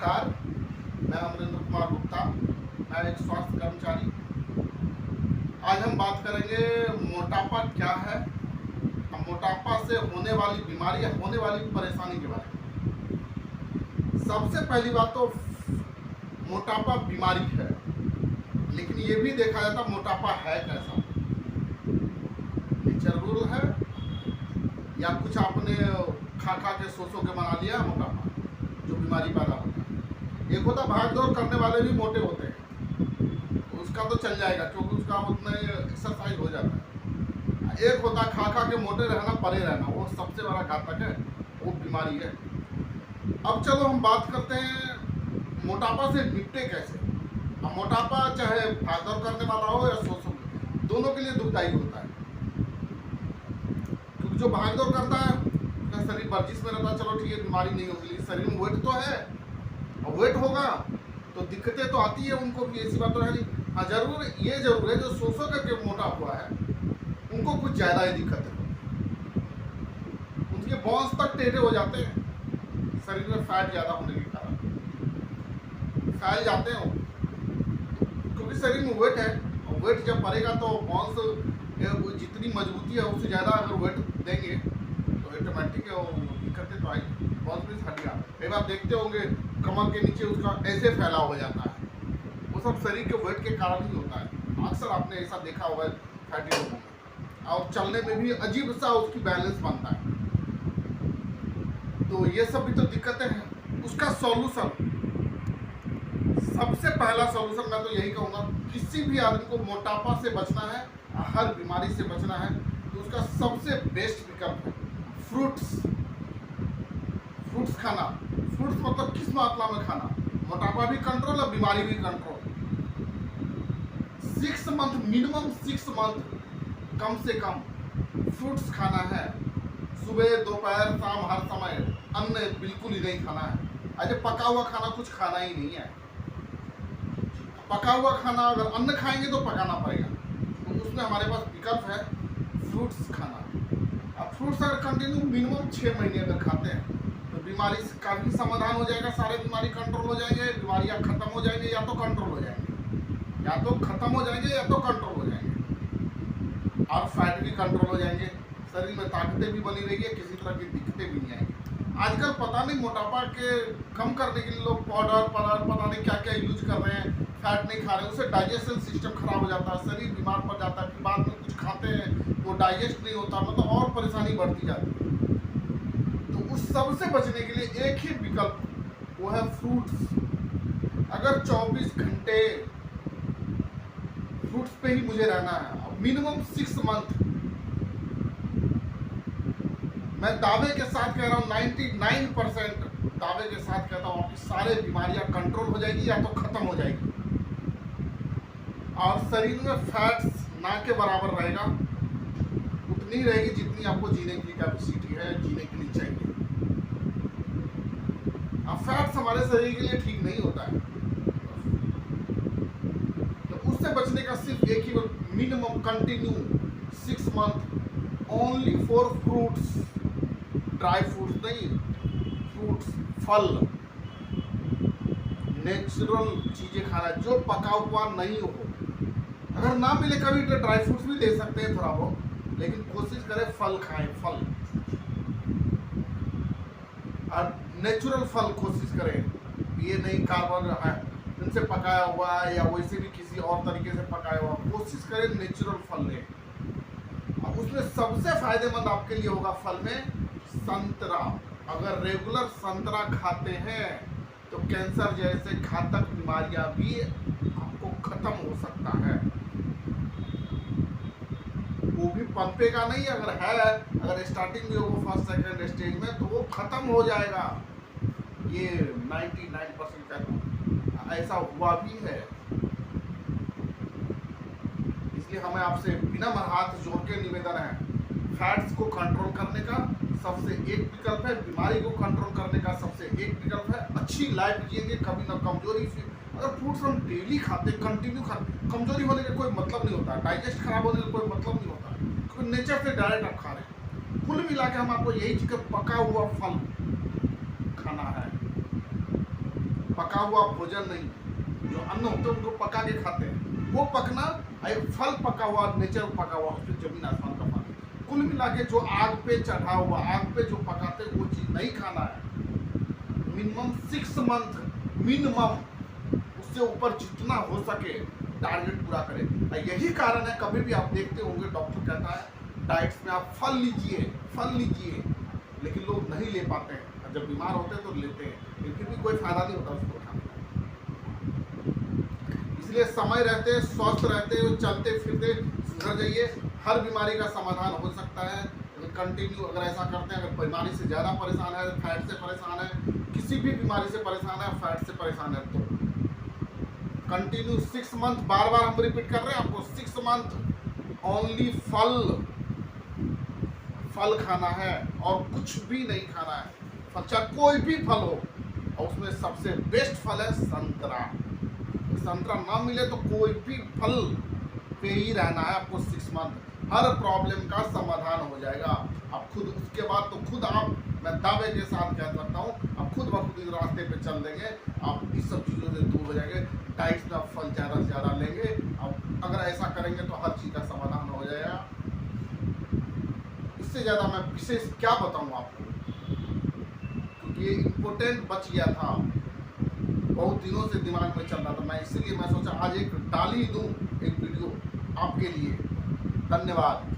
नमस्कार, मैं अमरेंद्र कुमार गुप्ता, मैं एक स्वास्थ्य कर्मचारी। आज हम बात करेंगे मोटापा क्या है, मोटापा से होने वाली बीमारी या होने वाली परेशानी के बारे में। सबसे पहली बात तो मोटापा बीमारी है, लेकिन ये भी देखा जाता मोटापा है कैसा, नेचुरल है या कुछ आपने खा के सो के बना लिया मोटापा जो बीमारी पैदा होता है। एक होता भाग दौड़ करने वाले भी मोटे होते हैं, तो उसका तो चल जाएगा क्योंकि उसका उतना एक्सरसाइज हो जाता है। एक होता खा के मोटे रहना, परे रहना, वो सबसे बड़ा घातक है, वो बीमारी है। अब चलो हम बात करते हैं मोटापा से निपटे कैसे। अब मोटापा चाहे भाग दौड़ करने वाला हो या सो दोनों के लिए दुखदायी होता है, क्योंकि जो भाग दौड़ करता है उसका शरीर वर्जिश में रहता है, चलो ठीक है बीमारी नहीं होगी, लेकिन शरीर में वेट तो है, और वेट होगा तो दिक्कतें तो आती है उनको भी, ऐसी बात तो है नहीं। हाँ जरूर ये जरूर है जो सो करके मोटा हुआ है उनको कुछ ज़्यादा ही दिक्कत है, उनके बोन्स तक टेढ़े हो जाते हैं, शरीर में फैट ज़्यादा होने के कारण फैल जाते हैं क्योंकि शरीर में वेट है, और वेट जब बढ़ेगा तो बोन्स जितनी मजबूती है उससे ज़्यादा अगर वेट देंगे तो ऑटोमेटिक है वो दिक्कतें तो आई। बोन्स भी हट गया, कई बार देखते होंगे कमर के नीचे उसका ऐसे फैलाव हो जाता है, वो सब शरीर के वेट के कारण ही होता है। अक्सर आपने ऐसा देखा होगा फैटी लोगों में, और चलने में भी अजीब सा उसकी बैलेंस बनता है। तो ये सब भी तो दिक्कतें हैं। उसका सॉल्यूशन, सबसे पहला सॉल्यूशन मैं तो यही कहूँगा, किसी भी आदमी को मोटापा से बचना है, हर बीमारी से बचना है, तो उसका सबसे बेस्ट विकल्प है फ्रूट्स। फ्रूट्स खाना, फ्रूट्स मतलब किस मात्रा में खाना, मोटापा भी कंट्रोल और बीमारी भी कंट्रोल। 6 मंथ, मिनिमम 6 मंथ कम से कम फ्रूट्स खाना है, सुबह दोपहर शाम हर समय। अन्न बिल्कुल ही नहीं खाना है, अरे पका हुआ खाना कुछ खाना ही नहीं है। पका हुआ खाना, अगर अन्न खाएंगे तो पकाना पड़ेगा, तो उसमें हमारे पास विकल्प है फ्रूट्स खाना। अब फ्रूट्स अगर कंटिन्यू मिनिमम 6 महीने अगर खाते हैं तो बीमारी का भी समाधान हो जाएगा, सारे बीमारी कंट्रोल हो जाएंगे, बीमारियां खत्म हो जाएंगे या तो कंट्रोल हो जाएंगे, या तो खत्म हो जाएंगे या तो कंट्रोल हो जाएंगे, और फैट भी कंट्रोल हो जाएंगे, शरीर में ताकतें भी बनी रहेगी, किसी तरह की दिक्कतें भी नहीं आएंगी। आजकल पता नहीं मोटापा के कम करने के लिए लोग पाउडर पता नहीं क्या क्या यूज कर रहे हैं, फैट नहीं खा रहे, उससे डाइजेशन सिस्टम खराब हो जाता है, शरीर बीमार पड़ जाता है, फिर बाद में कुछ खाते हैं वो डाइजेस्ट नहीं होता, मतलब और परेशानी बढ़ती जाती है। तो उस सब से बचने के लिए एक ही विकल्प, वो है फ्रूट्स। अगर 24 घंटे फ्रूट्स पे ही मुझे रहना है, मिनिमम 6 मंथ, मैं दावे के साथ कह रहा हूँ, 99% दावे के साथ कहता हूँ आपकी सारे बीमारियां कंट्रोल हो जाएगी या तो खत्म हो जाएगी, और शरीर में फैट्स ना के बराबर रहेगा, उतनी रहेगी जितनी आपको जीने की कैपेसिटी है, जीने के लिए चाहिए। अब फैट्स हमारे शरीर के लिए ठीक नहीं होता है, तो उससे बचने का सिर्फ एक ही minimum continue 6 month only for fruits, dry fruits नहीं, फ्रूट्स, फल, नेचुरल चीजें खाना, जो पका हुआ नहीं हो। अगर ना मिले कभी तो ड्राई फ्रूट्स भी ले सकते हैं थोड़ा बहुत, लेकिन कोशिश करें फल खाएं, फल और नेचुरल फल कोशिश करें, ये नहीं कार्बन है इनसे पकाया हुआ या वैसे भी किसी और तरीके से पकाया हुआ, कोशिश करें नेचुरल फल लें। अब उसमें सबसे फायदेमंद आपके लिए होगा फल में संतरा। अगर रेगुलर संतरा खाते हैं तो कैंसर जैसे घातक बीमारियां भी आपको खत्म हो सकता है, वो भी पनपेगा नहीं, अगर स्टार्टिंग में वो फर्स्ट सेकंड स्टेज में, तो वो खत्म हो जाएगा। ये 99% का ऐसा हुआ भी है। इसलिए हमें आपसे बिना हाथ जोड़ के निवेदन है, फैट्स को कंट्रोल करने का सबसे एक विकल्प है, बीमारी को कंट्रोल करने का सबसे एक विकल्प है, अच्छी लाइफ जिएंगे, कभी ना कमजोरी। अगर फ्रूट्स हम डेली खाते, कंटिन्यू खाते, कमजोरी होने का कोई मतलब नहीं होता, डाइजेस्ट खराब होने का कोई मतलब नहीं होता, क्योंकि नेचर से डायरेक्ट आप खा रहे हैं। कुल मिला के हम आपको यही चीज, पका हुआ फल खाना है, पका हुआ भोजन नहीं, जो अन्न होते हैं उनको पका के खाते हैं वो पकना, एक फल पका हुआ, नेचर पका हुआ, उसमें जमीन आसमान का फर्क। कुल मिला के जो आग पे चढ़ा हुआ, आग पे जो पकाते वो चीज नहीं खाना है। मिनिमम 6 मंथ मिनिमम, उससे ऊपर जितना हो सके टारगेट पूरा करें। यही कारण है कभी भी आप देखते होंगे डॉक्टर कहता है डाइट्स में आप फल लीजिए, लेकिन लोग नहीं ले पाते हैं। जब बीमार होते हैं तो लेते हैं, लेकिन फिर भी कोई फायदा नहीं होता उसको खाने का। इसलिए समय रहते, स्वस्थ रहते, चलते फिरते सुधर जाइए। हर बीमारी का समाधान हो सकता है कंटिन्यू अगर ऐसा करते हैं। अगर बीमारी से ज़्यादा परेशान है, फैट से परेशान है, किसी भी बीमारी से परेशान है, फैट से परेशान है, तो कंटिन्यू 6 मंथ, बार बार हम रिपीट कर रहे हैं आपको, 6 मंथ ओनली फल खाना है और कुछ भी नहीं खाना है। फल चाहे कोई भी फल हो, और उसमें सबसे बेस्ट फल है संतरा। संतरा ना मिले तो कोई भी फल पे ही रहना है आपको 6 मंथ, हर प्रॉब्लम का समाधान हो जाएगा। आप खुद उसके बाद तो खुद आप, मैं दावे के साथ कह सकता हूँ, आप खुद ब खुद इस रास्ते पे चल देंगे। आप इस सब चीज़ों से दूर हो जाएंगे। डाइट में आप फल ज़्यादा से ज़्यादा लेंगे। आप अगर ऐसा करेंगे तो हर चीज़ का समाधान हो जाएगा। इससे ज़्यादा मैं विशेष क्या बताऊँ आपको, क्योंकि ये इम्पोर्टेंट बच गया था, बहुत दिनों से दिमाग में चल रहा था। मैं इसलिए मैं सोचा आज एक डाल ही दूँ एक वीडियो आपके लिए। धन्यवाद।